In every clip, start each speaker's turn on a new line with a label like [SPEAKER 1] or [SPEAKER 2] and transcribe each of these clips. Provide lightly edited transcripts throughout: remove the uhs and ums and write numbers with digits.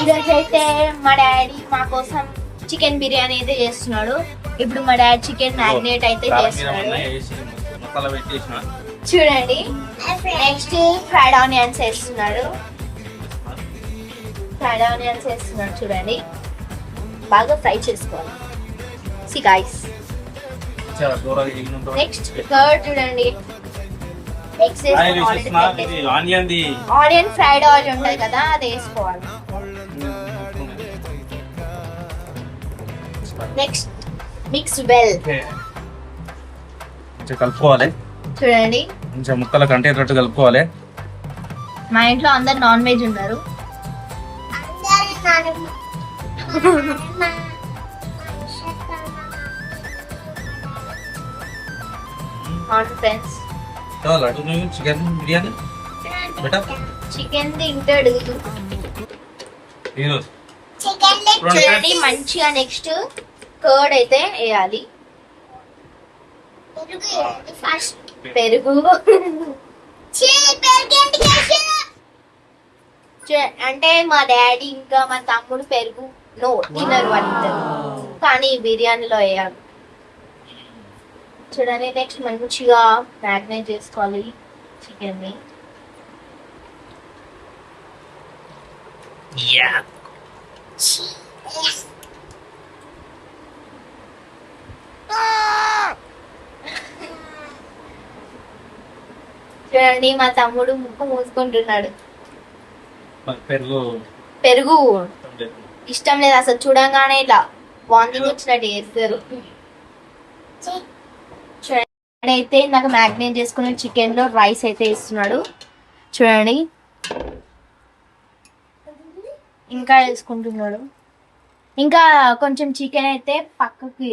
[SPEAKER 1] ఈరోజు అయితే మా డాడీ మా కోసం చికెన్ బిర్యానీ అయితే చేస్తున్నాడు. ఇప్పుడు మా డాడీ చికెన్ మ్యాగ్నేట్ అయితే చేస్తున్నాడు చూడండి. నెక్స్ట్ ఫ్రైడ్ ఆనియన్స్ వేస్తున్నాడు. చూడండి, బాగా ఫ్రై చేసుకోవాలి. సి గైస్, నెక్స్ట్ కర్డ్ చూడండి. ఆనియన్ ఫ్రైడ్ ఆయిల్ ఉంటుంది కదా, అది వేసుకోవాలి. నెక్స్ట్ మిక్స్ వెల్,
[SPEAKER 2] కలుపుకోవాలి.
[SPEAKER 1] చూడండి
[SPEAKER 2] కొంచెం ముక్కల కంటేటట్టు కలుపుకోవాలి.
[SPEAKER 1] మా ఇంట్లో అందరు నాన్ వెజ్ ఉన్నారు. అవును ఫ్రెండ్స్,
[SPEAKER 2] చికెన్ బిర్యానీ
[SPEAKER 1] చికెన్ తింటాడు చూడండి మంచిగా. నెక్స్ట్ కర్డ్ అయితే వేయాలి. పెరుగు అంటే మా డాడీ ఇంకా మా తమ్ముడు పెరుగు తినరు వాళ్ళిద్దరు, కానీ బిర్యానీలో వేయాలి చూడండి. నెక్స్ట్ మంచిగా మ్యాగ్నేట్ చేసుకోవాలి చికెన్ ని. చూడండి మా తమ్ముడు ముక్కు మూసుకుంటున్నాడు. పెరుగు ఇష్టం లేదు అసలు, చూడంగానే ఇలా వాంతింగ్ వచ్చినట్టు చేస్తారు. చూడండి అయితే నాకు మ్యాగ్నేట్ చేసుకున్న చికెన్ లో రైస్ అయితే ఇస్తున్నాడు చూడండి. ఇంకా వేసుకుంటున్నాడు. ఇంకా కొంచెం చికెన్ అయితే పక్కకి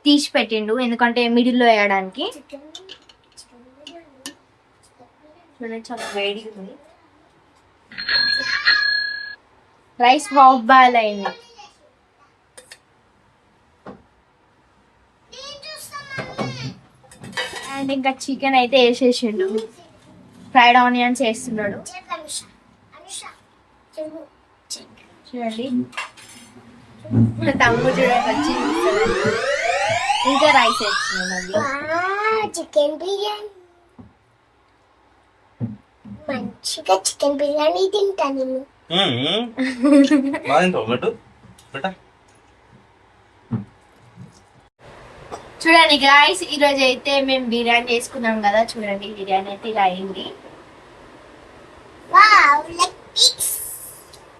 [SPEAKER 1] తీసి పెట్టిండు, ఎందుకంటే మిడిల్లో వేయడానికి. చూడండి చాలా వేడి ఉంది. రైస్ హాఫ్ బాయిల్ అయింది. అండ్ ఇంకా చికెన్ అయితే వేసేసిండు. ఫ్రైడ్ ఆనియన్స్ వేస్తున్నాడు చూడండి. తమ్ముడు చూడండి వచ్చి ఇంకా రైస్ వేస్తున్నాడు.
[SPEAKER 3] చికెన్ బిర్యానీ, మంచిగా చికెన్ బిర్యానీ తింటా నేను.
[SPEAKER 1] చూడండి గాయస్, ఈరోజు అయితే మేము బిర్యానీ చేసుకున్నాం కదా. చూడండి బిర్యానీ అయితే ఇలా అయింది.
[SPEAKER 3] Wow, leg piece.